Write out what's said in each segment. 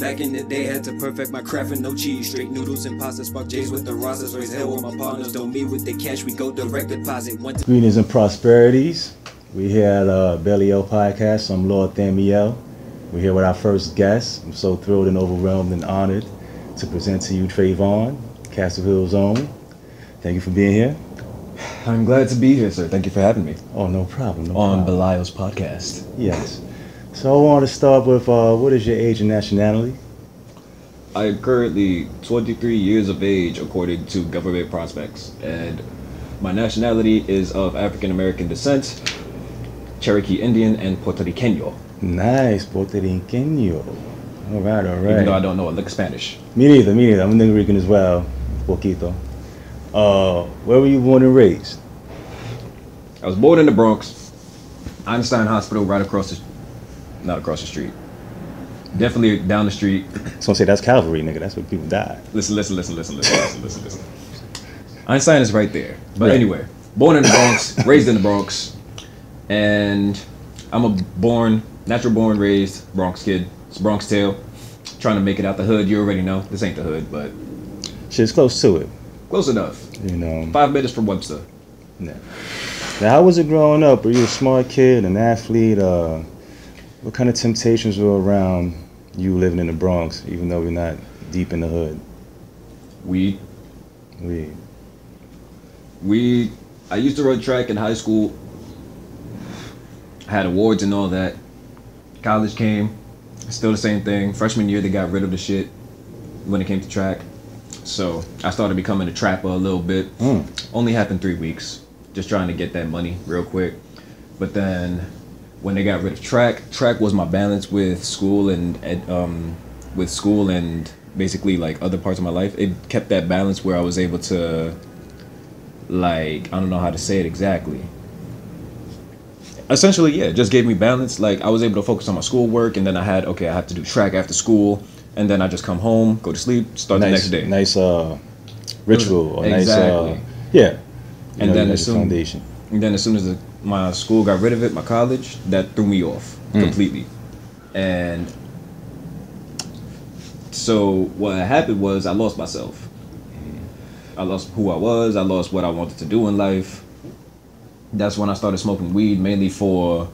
Back in the day, had to perfect my craft and no cheese. Straight noodles and pasta, spark J's with the rosters. Raise hell with my partners, don't meet with the cash, we go direct deposit. Greetings and prosperities. We're here at Belly L Podcast. I'm Lord Thaumiel. We're here with our first guest. I'm so thrilled and overwhelmed and honored to present to you TreVon, Castle Hill's own. Thank you for being here. I'm glad to be here, sir. Thank you for having me. Oh, no problem. No on problem. Belial's podcast. Yes. So I want to start with what is your age and nationality? I am currently 23 years of age according to government prospects, and my nationality is of African American descent, Cherokee Indian, and Puerto Riqueño. Nice, Puerto Riqueño. All right, all right. Even though I don't know a lick of Spanish. Me neither. I'm a Puerto Rican as well, poquito. Where were you born and raised? I was born in the Bronx, Einstein Hospital, right across the, not across the street, definitely down the street. So say that's Calvary, nigga. That's where people die. Listen. Einstein is right there. But anyway, born in the Bronx, raised in the Bronx, and I'm a natural born, raised Bronx kid. It's Bronx tale. Trying to make it out the hood. You already know. This ain't the hood, but shit's close to it. Close enough. 5 minutes from Webster. Yeah. Now, how was it growing up? Were you a smart kid, an athlete? What kind of temptations were around you living in the Bronx, even though we're not deep in the hood? Weed. I used to run track in high school. I had awards and all that. College came. Still the same thing. Freshman year, they got rid of the shit when it came to track. So I started becoming a trapper a little bit. Only happened 3 weeks. Just trying to get that money real quick. But then when they got rid of track was my balance with school and basically like other parts of my life. It kept that balance where I was able to, like, I don't know how to say it exactly. Essentially, yeah, it just gave me balance. Like, I was able to focus on my schoolwork, and then I have to do track after school. And then I just come home, go to sleep, start the next day. Nice ritual. Or exactly. Nice, yeah. And then as soon as my school got rid of it, my college, that threw me off completely. And so what happened was I lost myself. I lost who I was. I lost what I wanted to do in life. That's when I started smoking weed, mainly for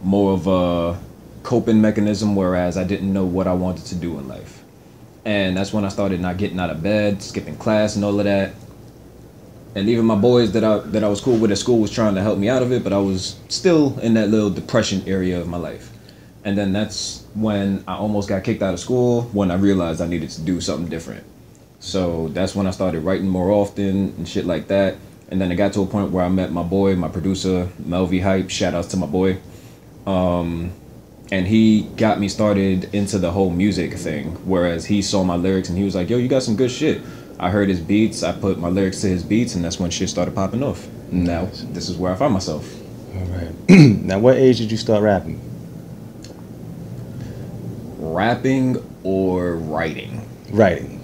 more of a coping mechanism, whereas I didn't know what I wanted to do in life. And that's when I started not getting out of bed, skipping class and all of that. And even my boys that I was cool with at school was trying to help me out of it, but I was still in that little depression area of my life. And then that's when I almost got kicked out of school, when I realized I needed to do something different. So that's when I started writing more often and shit like that. And then it got to a point where I met my boy, my producer, Melvy Hype. Shout outs to my boy. And he got me started into the whole music thing, whereas he saw my lyrics and he was like, yo, you got some good shit. I heard his beats, I put my lyrics to his beats, and that's when shit started popping off. Now, this is where I find myself. All right. Now, what age did you start rapping? Rapping or writing? Writing,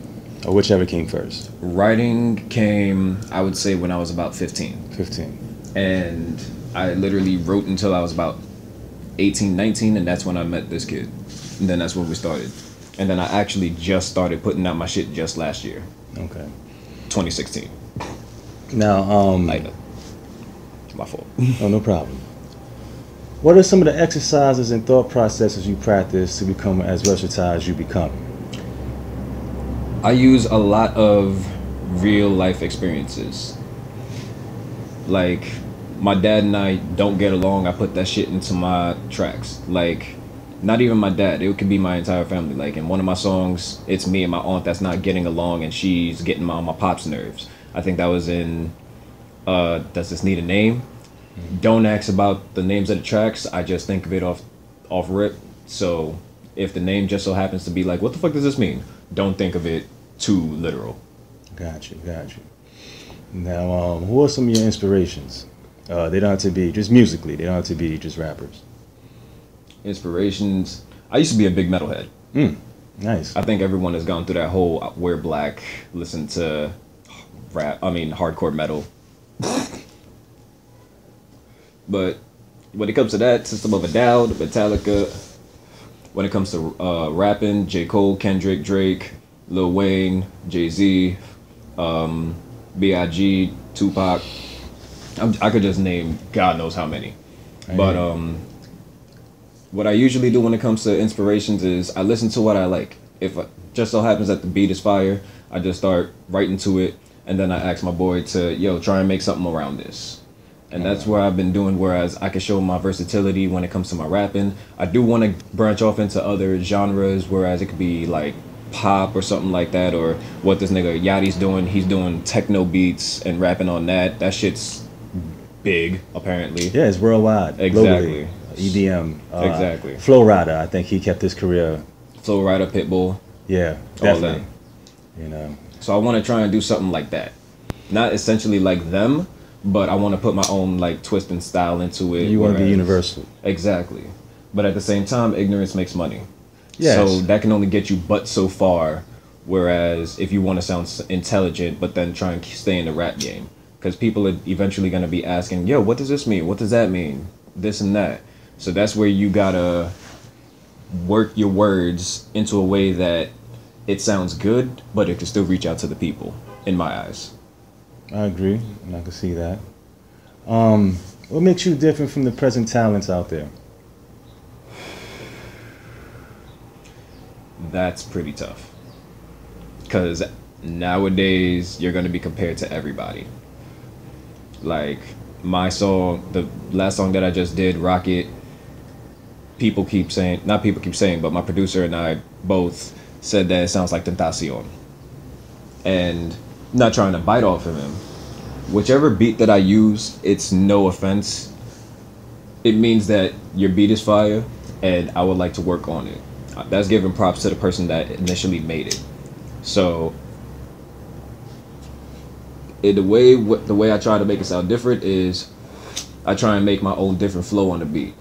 or whichever came first. Writing came, I would say, when I was about 15. 15. And I literally wrote until I was about 18, 19, and that's when I met this kid. And then that's when we started. And then I actually just started putting out my shit just last year. Okay. 2016. Now, my fault. Oh, no problem. What are some of the exercises and thought processes you practice to become as versatile as you become? I use a lot of real life experiences. Like, my dad and I don't get along, I put that shit into my tracks. Like, not even my dad, it could be my entire family. Like, in one of my songs, it's me and my aunt that's not getting along, and she's getting on my pop's nerves. I think that was in Does This Need a Name? Don't ask about the names of the tracks, I just think of it off rip. So if the name just so happens to be like, what the fuck does this mean? Don't think of it too literal. Got you. Now, who are some of your inspirations? They don't have to be just musically. They don't have to be just rappers. Inspirations. I used to be a big metalhead. Nice. I think everyone has gone through that whole wear black, listen to hardcore metal. But when it comes to that, System of a Down, Metallica, when it comes to rapping, J. Cole, Kendrick, Drake, Lil Wayne, Jay-Z, B.I.G., Tupac. I could just name God knows how many. But what I usually do when it comes to inspirations is I listen to what I like. If it just so happens that the beat is fire, I just start writing to it, and then I ask my boy to, try and make something around this. And that's where I've been doing, whereas I can show my versatility when it comes to my rapping. I do want to branch off into other genres, whereas it could be like pop or something like that, or what this nigga Yachty's doing. He's doing techno beats and rapping on that. That shit's big, apparently. Yeah, it's worldwide. Exactly. Globally. EDM. Exactly. Flow Rider, I think he kept his career. Flow Rider, Pitbull. Yeah, definitely. You know. So I want to try and do something like that. Not essentially like them, but I want to put my own like twist and style into it. You want to be universal. Exactly. But at the same time, ignorance makes money. Yes. So that can only get you but so far. Whereas if you want to sound intelligent, but then try and stay in the rap game. Because people are eventually going to be asking, yo, what does this mean? What does that mean? This and that. So that's where you got to work your words into a way that it sounds good, but it can still reach out to the people, in my eyes. I agree, and I can see that. What makes you different from the present talents out there? That's pretty tough. Because nowadays, you're going to be compared to everybody. Like, my song, the last song that I just did, Rocket, people keep saying, not people keep saying, but my producer and I both said that it sounds like Tentacion. And not trying to bite off of him. Whichever beat that I use, it's no offense. It means that your beat is fire, and I would like to work on it. That's giving props to the person that initially made it. So, the way I try to make it sound different is I try and make my own different flow on the beat.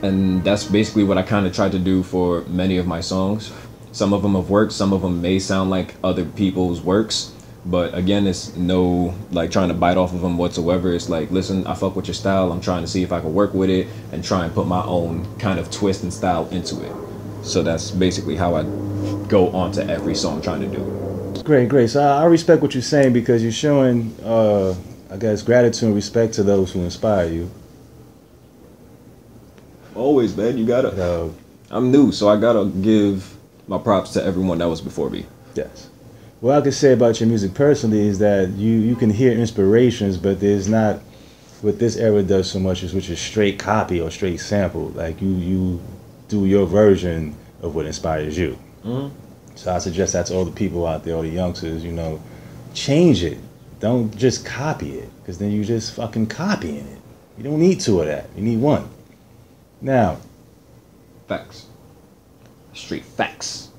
And that's basically what I kind of tried to do for many of my songs. Some of them have worked, some of them may sound like other people's works, but again, it's no like trying to bite off of them whatsoever. It's like, listen, I fuck with your style, I'm trying to see if I can work with it and try and put my own kind of twist and style into it. So that's basically how I go on to every song trying to do. Great. So I respect what you're saying because you're showing, I guess, gratitude and respect to those who inspire you. Always, man, you gotta. I'm new, so I gotta give my props to everyone that was before me. Yes. What I can say about your music personally is that you can hear inspirations, but there's not what this era does so much, which is straight copy or straight sample. Like you do your version of what inspires you. Mm-hmm. So I suggest that to all the people out there, all the youngsters, change it. Don't just copy it, because then you just fucking copying it. You don't need two of that. You need one. Now, facts. Straight facts.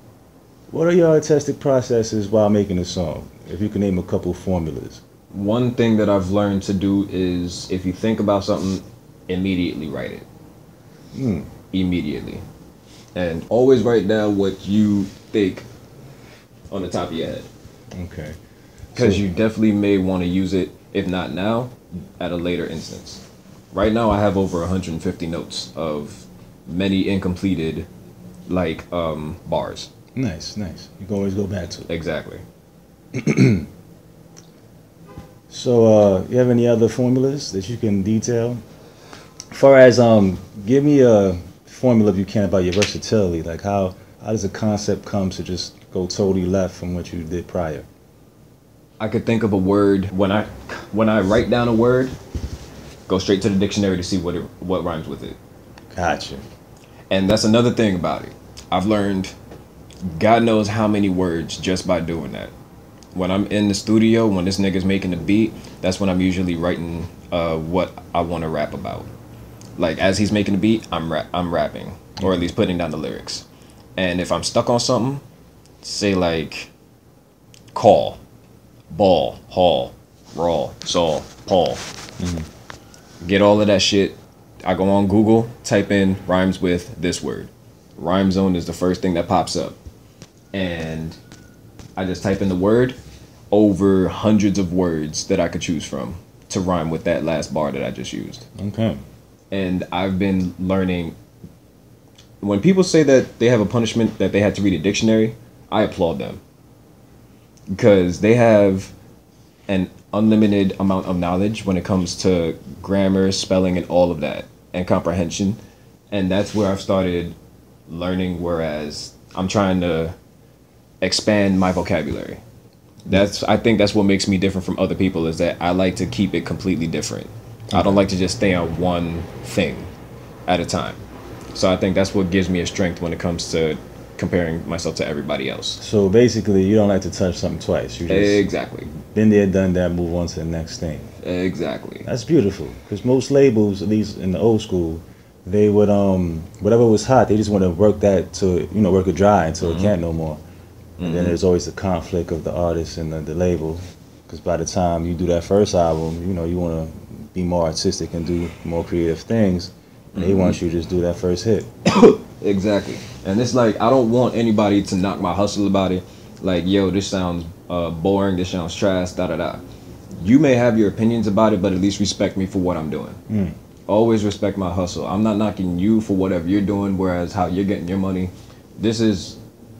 What are your artistic processes while making a song? If you can name a couple formulas. One thing that I've learned to do is if you think about something, immediately write it. Immediately. And always write down what you think on the top of your head. Okay. Because you definitely may want to use it, if not now, at a later instance. Right now I have over 150 notes of many incompleted bars. Nice. You can always go back to it. Exactly. So, you have any other formulas that you can detail? As far as, give me a formula if you can about your versatility. Like how does a concept come to just go totally left from what you did prior? I could think of a word when I write down a word, go straight to the dictionary to see what rhymes with it. Gotcha. And that's another thing about it. I've learned God knows how many words just by doing that. When I'm in the studio, when this nigga's making the beat, that's when I'm usually writing what I want to rap about. Like as he's making the beat, I'm rapping, or at least putting down the lyrics. And if I'm stuck on something, say like call, ball, haul, raw, saw, Paul. Get all of that shit. I go on Google, type in rhymes with this word. Rhyme Zone is the first thing that pops up. And I just type in the word, over hundreds of words that I could choose from to rhyme with that last bar that I just used. Okay. And I've been learning when people say that they have a punishment that they had to read a dictionary, I applaud them. Because they have an unlimited amount of knowledge when it comes to grammar, spelling, and all of that, and comprehension. And that's where I've started learning, whereas I'm trying to expand my vocabulary. I think that's what makes me different from other people, is that I like to keep it completely different. I don't like to just stay on one thing at a time. So I think that's what gives me a strength when it comes to comparing myself to everybody else. So basically, you don't like to touch something twice. You just Exactly. been there, done that, move on to the next thing. Exactly. That's beautiful. Because most labels, at least in the old school, they would whatever was hot, they just want to work that to work it dry until it can't no more. And then there's always the conflict of the artist and the label. Because by the time you do that first album, you want to be more artistic and do more creative things. And they want you to just do that first hit. Exactly. And it's like, I don't want anybody to knock my hustle about it. Like, yo, this sounds boring, this sounds trash, da-da-da. You may have your opinions about it, but at least respect me for what I'm doing. Always respect my hustle. I'm not knocking you for whatever you're doing, whereas how you're getting your money. This is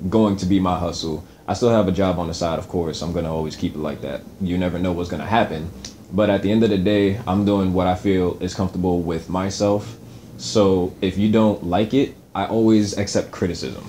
going to be my hustle. I still have a job on the side, of course. I'm going to always keep it like that. You never know what's going to happen. But at the end of the day, I'm doing what I feel is comfortable with myself. So if you don't like it, I always accept criticism.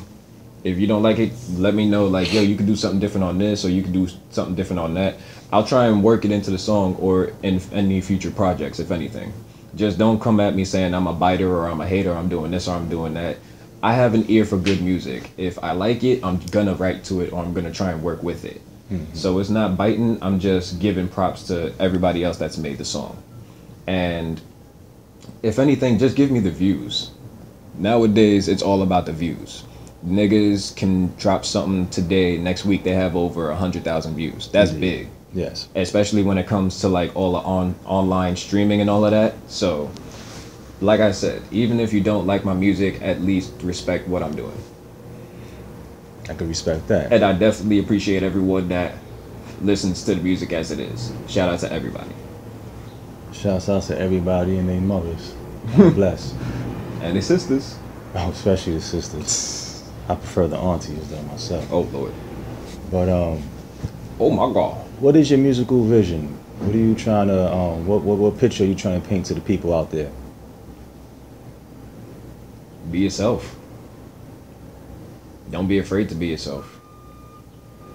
If you don't like it, let me know, like, yo, you can do something different on this, or you can do something different on that. I'll try and work it into the song or in any future projects, if anything. Just don't come at me saying I'm a biter or I'm a hater, or I'm doing this or I'm doing that. I have an ear for good music. If I like it, I'm gonna write to it, or I'm gonna try and work with it. So it's not biting, I'm just giving props to everybody else that's made the song. And if anything, just give me the views. Nowadays, it's all about the views. Niggas can drop something today, next week they have over 100,000 views. That's big. Yes. Especially when it comes to like all the online streaming and all of that. So, like I said, even if you don't like my music, at least respect what I'm doing. I can respect that. And I definitely appreciate everyone that listens to the music as it is. Shout out to everybody. Shouts out to everybody and their mothers. God bless. And their sisters. Oh, especially the sisters. I prefer the aunties though myself. Oh Lord. But oh my God. what is your musical vision? What are you trying to what picture are you trying to paint to the people out there? Be yourself. Don't be afraid to be yourself.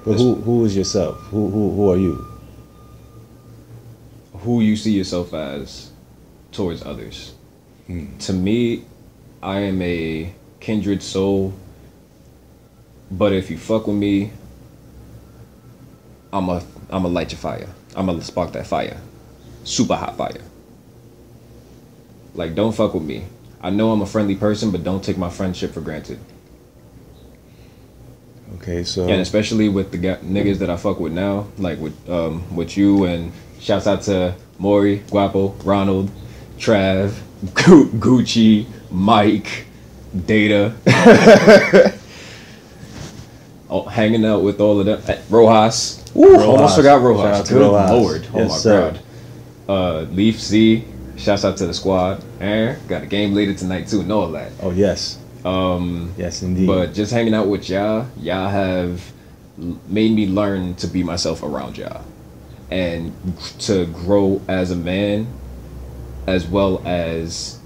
But who is yourself? Who are you? Who you see yourself as towards others. To me, I am a kindred soul, but if you fuck with me, I'm a light your fire. I'm gonna spark that fire. Super hot fire. Like, don't fuck with me. I know I'm a friendly person, but don't take my friendship for granted. Okay, so And especially with the niggas that I fuck with now, like with you, and shouts out to Maury, Guapo, Ronald, Trav, Gucci, Mike, Data. Oh, hanging out with all of them. Rojas. Ooh, almost forgot Rojas. Good Rojas. Lord. Oh Yes, my sir. God. Leaf C. Shouts out to the squad. Aaron, got a game later tonight too, and all that. Oh yes. Yes indeed. But just hanging out with y'all have made me learn to be myself around y'all. And to grow as a man, as well as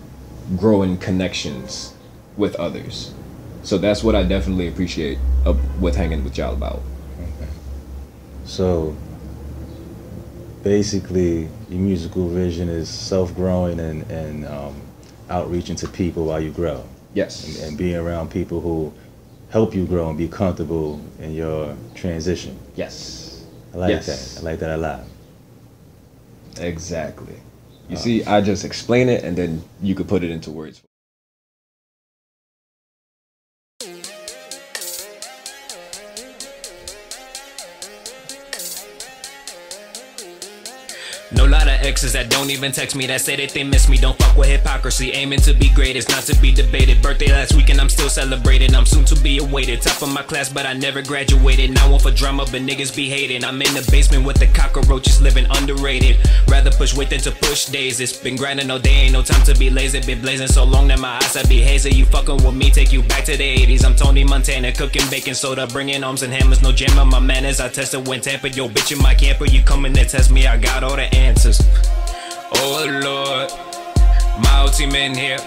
growing connections with others. So that's what I definitely appreciate with hanging with y'all about. Okay. So basically, your musical vision is self-growing and outreaching to people while you grow. Yes. And being around people who help you grow and be comfortable in your transition. Yes. I like Yes. that. I like that a lot. Exactly. You see, I just explain it and then you could put it into words. No lot of exes that don't even text me, that say that they miss me. Don't fuck with hypocrisy, aiming to be great, it's not to be debated. Birthday last week and I'm still celebrating. I'm soon to be awaited, top of my class but I never graduated. Now one for drama but niggas be hating. I'm in the basement with the cockroaches, living underrated. Rather push weight than to push days. It's been grinding all day, ain't no time to be lazy. Been blazing so long that my eyes I be hazy. You fucking with me, take you back to the 80s. I'm Tony Montana, cooking baking soda, bringing arms and hammers, no jam on my manners. I tested when tampered, yo bitch in my camper. You coming to test me, I got all the answers. Oh Lord, my whole team in here.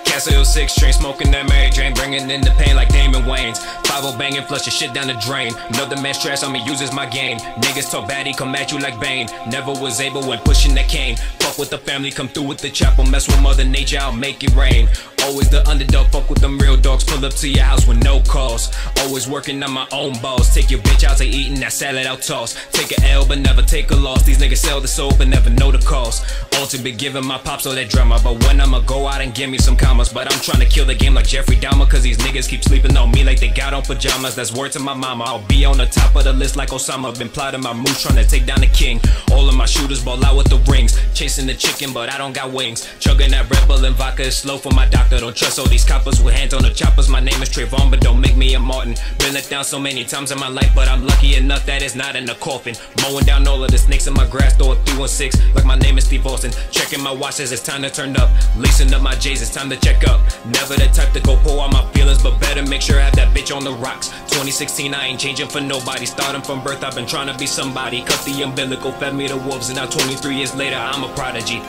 Castle 6 train, smoking that Mary Jane, bringing in the pain like Damon Wayans. 5-0 banging, flush your shit down the drain. Another man's trash on me uses my game. Niggas talk bad, he come at you like Bane. Never was able when pushing that cane. Fuck with the family, come through with the chopper. Mess with Mother Nature, I'll make it rain. Always the underdog, fuck with them real dogs. Pull up to your house with no calls. Always working on my own balls. Take your bitch out to eating that salad out toss. Take a L but never take a loss. These niggas sell the soul but never know the cost. All to be giving my pops all that drama, but when I'ma go out and give me some commas. But I'm trying to kill the game like Jeffrey Dahmer, cause these niggas keep sleeping on me like they got on pajamas. That's word to my mama, I'll be on the top of the list like Osama. Been plotting my moves, trying to take down the king. All of my shooters ball out with the rings. Chasing the chicken but I don't got wings. Chugging that Red Bull and vodka is slow for my doctor. Don't trust all these coppers with hands on the choppers. My name is TreVon but don't make me a Martin. Been let down so many times in my life, but I'm lucky enough that it's not in a coffin. Mowing down all of the snakes in my grass, throw a 316 like my name is Steve Austin. Checking my watches, it's time to turn up. Lacing up my J's, it's time to check up. Never the type to go pour out my feelings, but better make sure I have that bitch on the rocks. 2016, I ain't changing for nobody. Starting from birth, I've been trying to be somebody. Cut the umbilical, fed me the wolves, and now 23 years later, I'm a prodigy.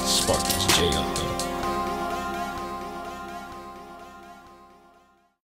Sparkles J up.